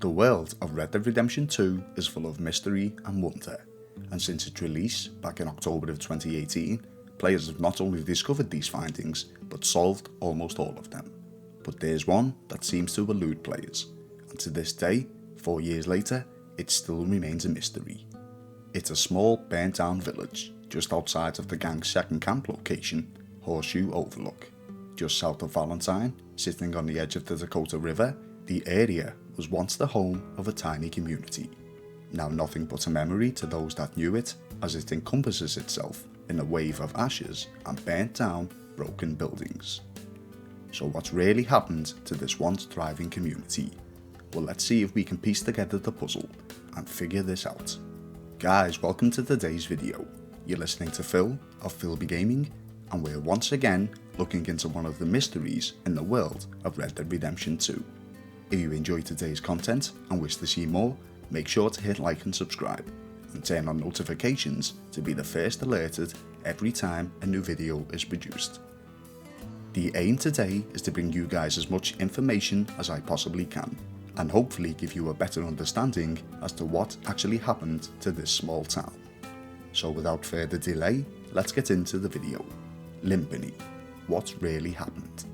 The world of Red Dead Redemption 2 is full of mystery and wonder, and since its release back in October of 2018, players have not only discovered these findings, but solved almost all of them. But there's one that seems to elude players, and to this day, 4 years later, it still remains a mystery. It's a small burnt down village, just outside of the gang's second camp location, Horseshoe Overlook. Just south of Valentine, sitting on the edge of the Dakota River, the area was once the home of a tiny community. Now nothing but a memory to those that knew it, as it encompasses itself in a wave of ashes and burnt down, broken buildings. So what's really happened to this once thriving community? Well, let's see if we can piece together the puzzle and figure this out. Guys, welcome to today's video. You're listening to Phil of Philby Gaming, and we're once again looking into one of the mysteries in the world of Red Dead Redemption 2. If you enjoyed today's content and wish to see more, make sure to hit like and subscribe, and turn on notifications to be the first alerted every time a new video is produced. The aim today is to bring you guys as much information as I possibly can, and hopefully give you a better understanding as to what actually happened to this small town. So without further delay, let's get into the video. Limpany. What really happened?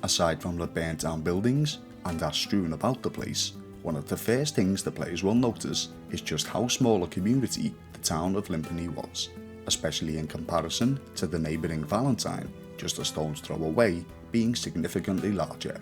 Aside from the burnt down buildings and ash strewn about the place, one of the first things the players will notice is just how small a community the town of Limpany was, especially in comparison to the neighbouring Valentine, just a stone's throw away, being significantly larger.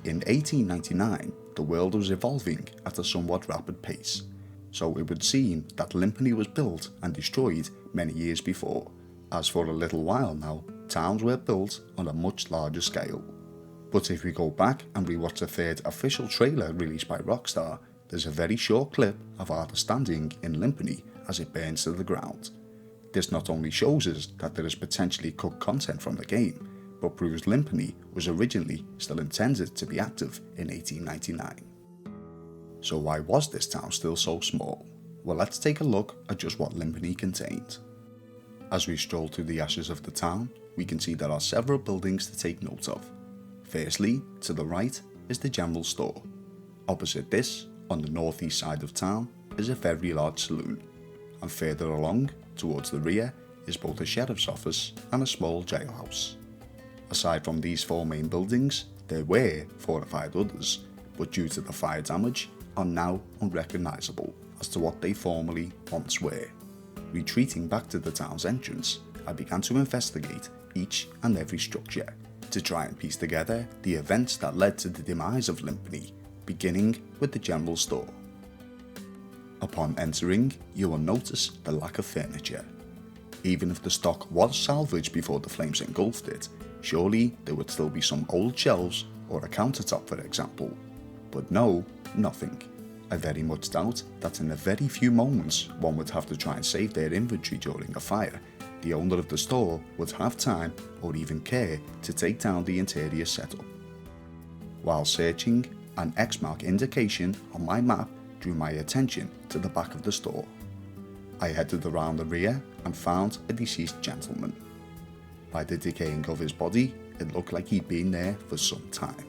In 1899, the world was evolving at a somewhat rapid pace, so it would seem that Limpany was built and destroyed many years before, as for a little while now, towns were built on a much larger scale. But if we go back and rewatch the third official trailer released by Rockstar, there's a very short clip of Arthur standing in Limpany as it burns to the ground. This not only shows us that there is potentially cut content from the game, but proves Limpany was originally still intended to be active in 1899. So why was this town still so small? Well, let's take a look at just what Limpany contained. As we stroll through the ashes of the town, we can see there are several buildings to take note of. Firstly, to the right is the general store. Opposite this, on the northeast side of town, is a very large saloon, and further along, towards the rear, is both a sheriff's office and a small jailhouse. Aside from these four main buildings, there were fortified others, but due to the fire damage, are now unrecognisable as to what they formerly once were. Retreating back to the town's entrance, I began to investigate each and every structure, to try and piece together the events that led to the demise of Limpany, beginning with the general store. Upon entering, you will notice the lack of furniture. Even if the stock was salvaged before the flames engulfed it, surely there would still be some old shelves or a countertop, for example. But no, nothing. I very much doubt that in the very few moments one would have to try and save their inventory during a fire, the owner of the store would have time or even care to take down the interior setup. While searching, an X mark indication on my map drew my attention to the back of the store. I headed around the rear and found a deceased gentleman. By the decaying of his body, it looked like he'd been there for some time.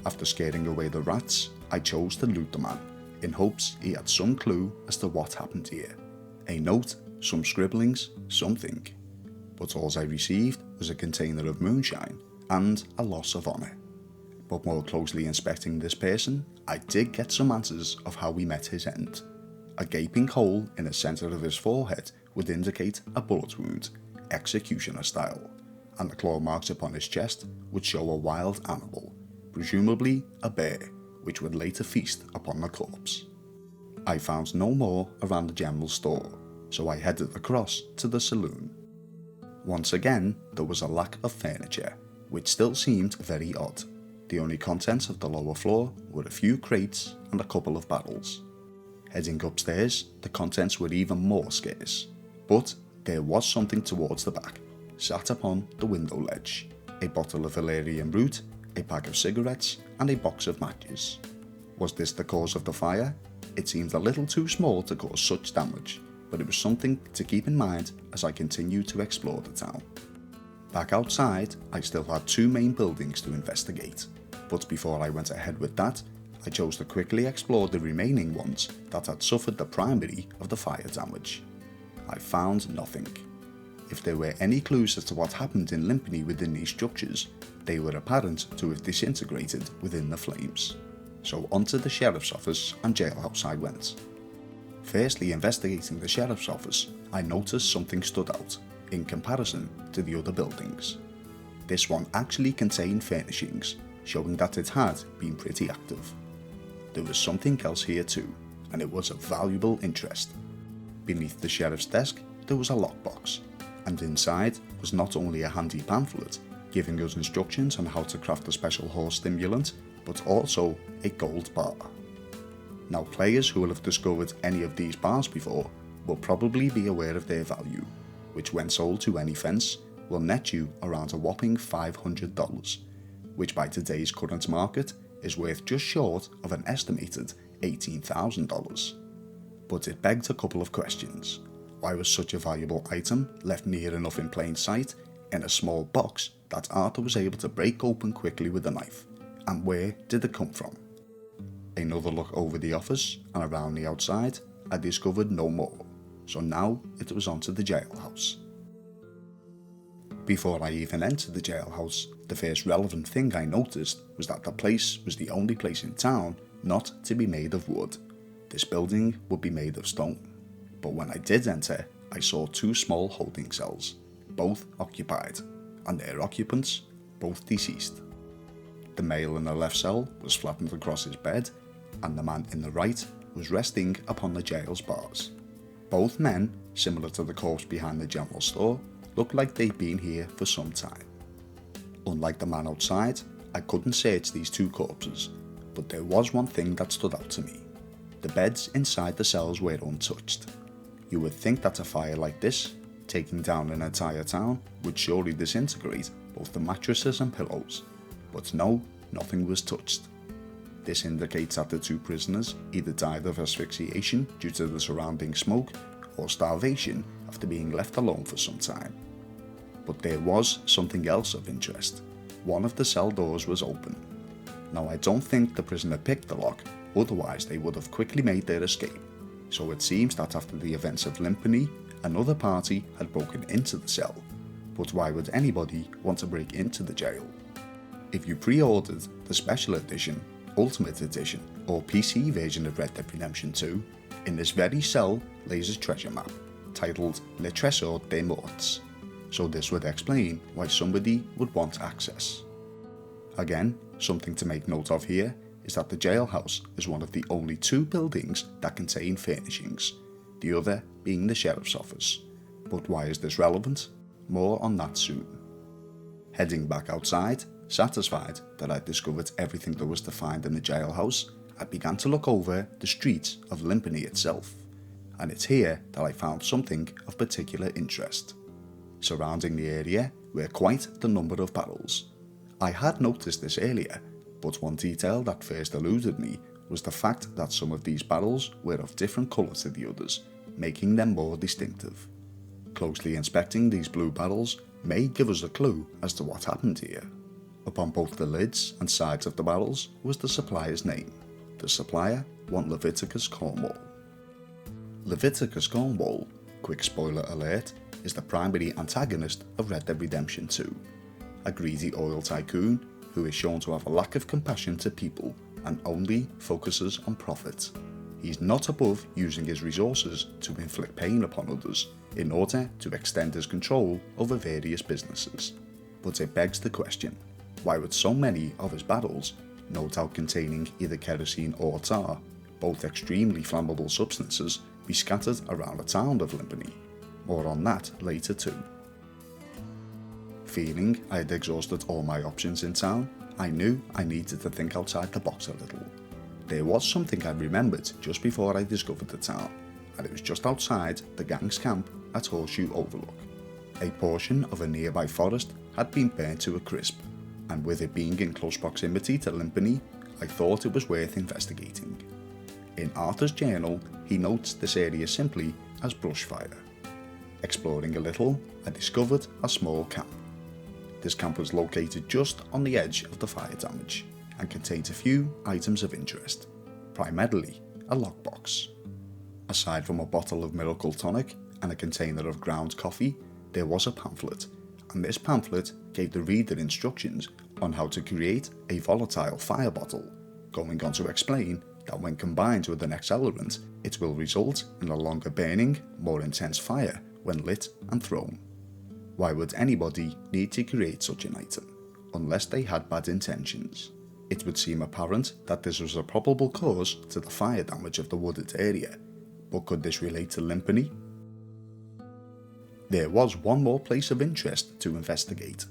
After scaring away the rats, I chose to loot the man, in hopes he had some clue as to what happened here. A note, some scribblings, something. But all I received was a container of moonshine and a loss of honour. But more closely inspecting this person, I did get some answers of how he met his end. A gaping hole in the centre of his forehead would indicate a bullet wound, executioner style, and the claw marks upon his chest would show a wild animal, presumably a bear, which would later feast upon the corpse. I found no more around the general store, so I headed across to the saloon. Once again, there was a lack of furniture, which still seemed very odd. The only contents of the lower floor were a few crates and a couple of barrels. Heading upstairs, the contents were even more scarce, but there was something towards the back, sat upon the window ledge: a bottle of valerian root, a pack of cigarettes, and a box of matches. Was this the cause of the fire? It seemed a little too small to cause such damage, but it was something to keep in mind as I continued to explore the town. Back outside, I still had two main buildings to investigate. But before I went ahead with that, I chose to quickly explore the remaining ones that had suffered the primary of the fire damage. I found nothing. If there were any clues as to what happened in Limpany within these structures, they were apparent to have disintegrated within the flames. So onto the sheriff's office and jailhouse I went. Firstly, investigating the sheriff's office, I noticed something stood out in comparison to the other buildings. This one actually contained furnishings, showing that it had been pretty active. There was something else here too, and it was of valuable interest. Beneath the sheriff's desk, there was a lockbox, and inside was not only a handy pamphlet giving us instructions on how to craft a special horse stimulant, but also a gold bar. Now, players who will have discovered any of these bars before will probably be aware of their value, which when sold to any fence will net you around a whopping $500, which by today's current market is worth just short of an estimated $18,000. But it begged a couple of questions. Why was such a valuable item left near enough in plain sight in a small box that Arthur was able to break open quickly with a knife? And where did it come from? Another look over the office and around the outside, I discovered no more, so now it was on to the jailhouse. Before I even entered the jailhouse, the first relevant thing I noticed was that the place was the only place in town not to be made of wood. This building would be made of stone. But when I did enter, I saw two small holding cells, both occupied, and their occupants both deceased. The male in the left cell was flattened across his bed, and the man in the right was resting upon the jail's bars. Both men, similar to the corpse behind the general store, looked like they'd been here for some time. Unlike the man outside, I couldn't search these two corpses, but there was one thing that stood out to me. The beds inside the cells were untouched. You would think that a fire like this, taking down an entire town, would surely disintegrate both the mattresses and pillows, but no, nothing was touched. This indicates that the two prisoners either died of asphyxiation due to the surrounding smoke or starvation after being left alone for some time. But there was something else of interest. One of the cell doors was open. Now, I don't think the prisoner picked the lock, otherwise they would have quickly made their escape. So it seems that after the events of Limpany, another party had broken into the cell. But why would anybody want to break into the jail? If you pre-ordered the Special Edition, Ultimate Edition or PC version of Red Dead Redemption 2, in this very cell lays a treasure map titled Le Trésor des Morts, so this would explain why somebody would want access. Again, something to make note of here is that the jailhouse is one of the only two buildings that contain furnishings, the other being the sheriff's office. But why is this relevant? More on that soon. Heading back outside, satisfied that I'd discovered everything there was to find in the jailhouse, I began to look over the streets of Limpany itself, and it's here that I found something of particular interest. Surrounding the area were quite the number of barrels. I had noticed this earlier, but one detail that first eluded me was the fact that some of these barrels were of different colour to the others, making them more distinctive. Closely inspecting these blue barrels may give us a clue as to what happened here. Upon both the lids and sides of the barrels was the supplier's name. The supplier, one Leviticus Cornwall. Leviticus Cornwall, quick spoiler alert, is the primary antagonist of Red Dead Redemption 2. A greedy oil tycoon who is shown to have a lack of compassion to people and only focuses on profit. He's not above using his resources to inflict pain upon others in order to extend his control over various businesses. But it begs the question, why would so many of his barrels, no doubt containing either kerosene or tar, both extremely flammable substances, be scattered around the town of Limpany? More on that later too. Feeling I had exhausted all my options in town, I knew I needed to think outside the box a little. There was something I remembered just before I discovered the town, and it was just outside the gang's camp at Horseshoe Overlook. A portion of a nearby forest had been burnt to a crisp, and with it being in close proximity to Limpany, I thought it was worth investigating. In Arthur's journal, he notes this area simply as brushfire. Exploring a little, I discovered a small camp. This camp was located just on the edge of the fire damage, and contained a few items of interest, primarily a lockbox. Aside from a bottle of miracle tonic and a container of ground coffee, there was a pamphlet, and this pamphlet gave the reader instructions on how to create a volatile fire bottle, going on to explain that when combined with an accelerant, it will result in a longer burning, more intense fire when lit and thrown. Why would anybody need to create such an item, unless they had bad intentions? It would seem apparent that this was a probable cause to the fire damage of the wooded area, but could this relate to Limpany? There was one more place of interest to investigate,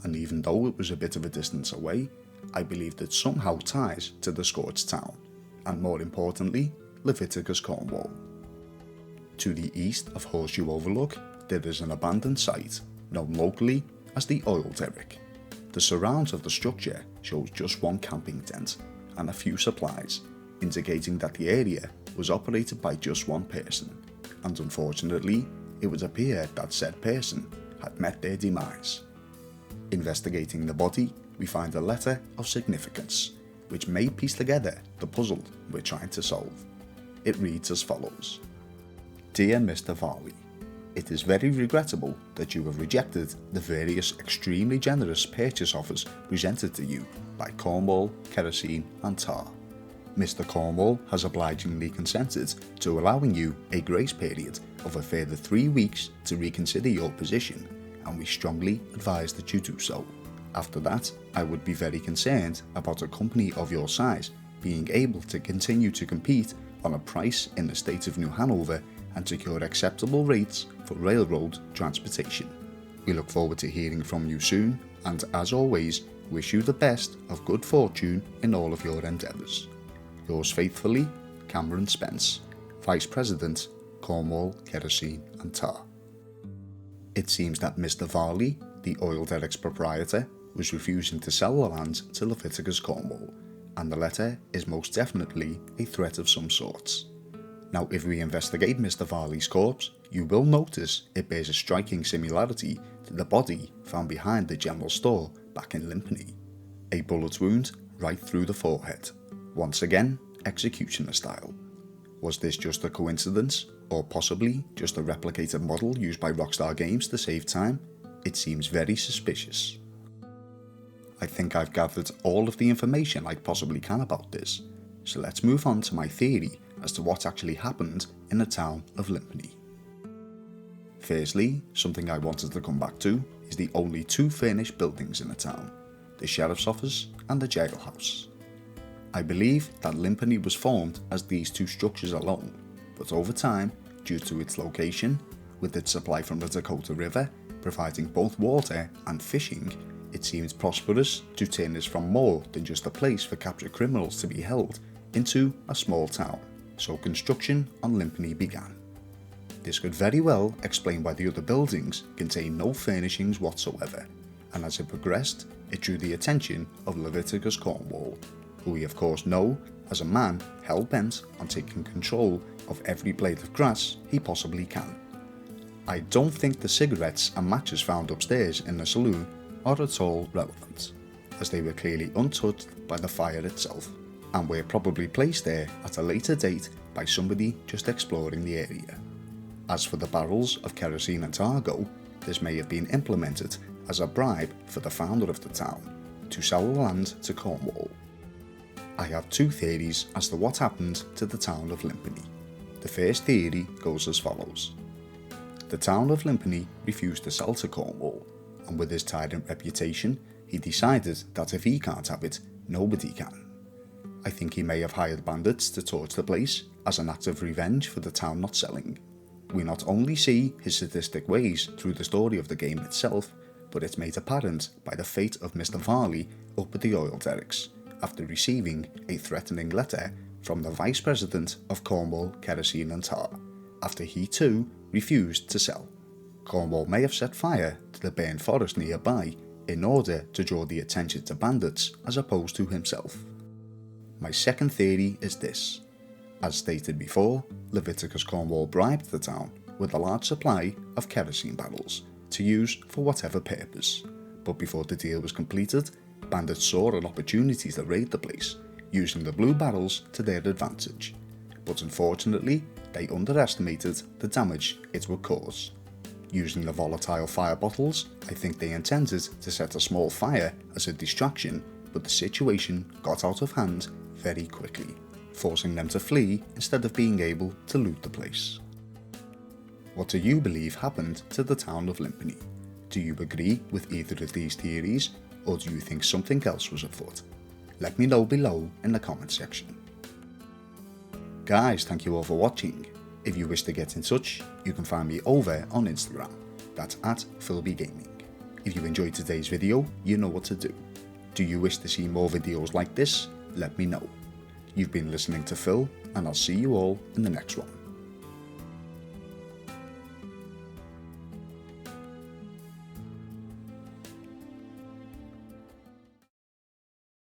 and even though it was a bit of a distance away, I believed it somehow ties to the scorched town, and more importantly, Leviticus, Cornwall. To the east of Horseshoe Overlook, there is an abandoned site, known locally as the Oil Derrick. The surrounds of the structure shows just one camping tent and a few supplies, indicating that the area was operated by just one person, and unfortunately, it would appear that said person had met their demise. Investigating the body, we find a letter of significance, which may piece together the puzzle we're trying to solve. It reads as follows: Dear Mr. Varley, it is very regrettable that you have rejected the various extremely generous purchase offers presented to you by Cornwall, Kerosene and Tar. Mr. Cornwall has obligingly consented to allowing you a grace period of a further 3 weeks to reconsider your position, and we strongly advise that you do so. After that, I would be very concerned about a company of your size being able to continue to compete on a price in the state of New Hanover and secure acceptable rates for railroad transportation. We look forward to hearing from you soon, and as always, wish you the best of good fortune in all of your endeavours. Yours faithfully, Cameron Spence, Vice President, Cornwall, Kerosene and Tar. It seems that Mr. Varley, the oil derrick's proprietor, was refusing to sell the land to Leviticus, Cornwall, and the letter is most definitely a threat of some sorts. Now, if we investigate Mr. Varley's corpse, you will notice it bears a striking similarity to the body found behind the general store back in Limpany. A bullet wound right through the forehead. Once again, executioner style. Was this just a coincidence, or possibly just a replicated model used by Rockstar Games to save time? It seems very suspicious. I think I've gathered all of the information I possibly can about this, so let's move on to my theory as to what actually happened in the town of Limpany. Firstly, something I wanted to come back to is the only 2 furnished buildings in the town, the Sheriff's Office and the Jailhouse. I believe that Limpany was formed as these 2 structures alone, but over time, due to its location, with its supply from the Dakota River, providing both water and fishing, it seems prosperous to turn this from more than just a place for captured criminals to be held into a small town, so construction on Limpany began. This could very well explain why the other buildings contain no furnishings whatsoever, and as it progressed, it drew the attention of Leviticus Cornwall, who we of course know as a man hell-bent on taking control of every blade of grass he possibly can. I don't think the cigarettes and matches found upstairs in the saloon are at all relevant, as they were clearly untouched by the fire itself, and were probably placed there at a later date by somebody just exploring the area. As for the barrels of kerosene and tar go, this may have been implemented as a bribe for the founder of the town to sell the land to Cornwall. I have 2 theories as to what happened to the town of Limpany. The first theory goes as follows. The town of Limpany refused to sell to Cornwall, and with his tyrant reputation, he decided that if he can't have it, nobody can. I think he may have hired bandits to torch the place as an act of revenge for the town not selling. We not only see his sadistic ways through the story of the game itself, but it's made apparent by the fate of Mr. Varley up at the oil derricks, after receiving a threatening letter from the Vice President of Cornwall, Kerosene and Tar, after he too refused to sell. Cornwall may have set fire to the burnt forest nearby in order to draw the attention to bandits as opposed to himself. My second theory is this. As stated before, Leviticus Cornwall bribed the town with a large supply of kerosene barrels to use for whatever purpose, but before the deal was completed, bandits saw an opportunity to raid the place, using the blue barrels to their advantage, but unfortunately they underestimated the damage it would cause. Using the volatile fire bottles, I think they intended to set a small fire as a distraction, but the situation got out of hand very quickly, forcing them to flee instead of being able to loot the place. What do you believe happened to the town of Limpany? Do you agree with either of these theories, or do you think something else was afoot? Let me know below in the comment section. Guys, thank you all for watching. If you wish to get in touch, you can find me over on Instagram, that's @PhilBGaming. If you enjoyed today's video, you know what to do. Do you wish to see more videos like this? Let me know. You've been listening to Phil, and I'll see you all in the next one.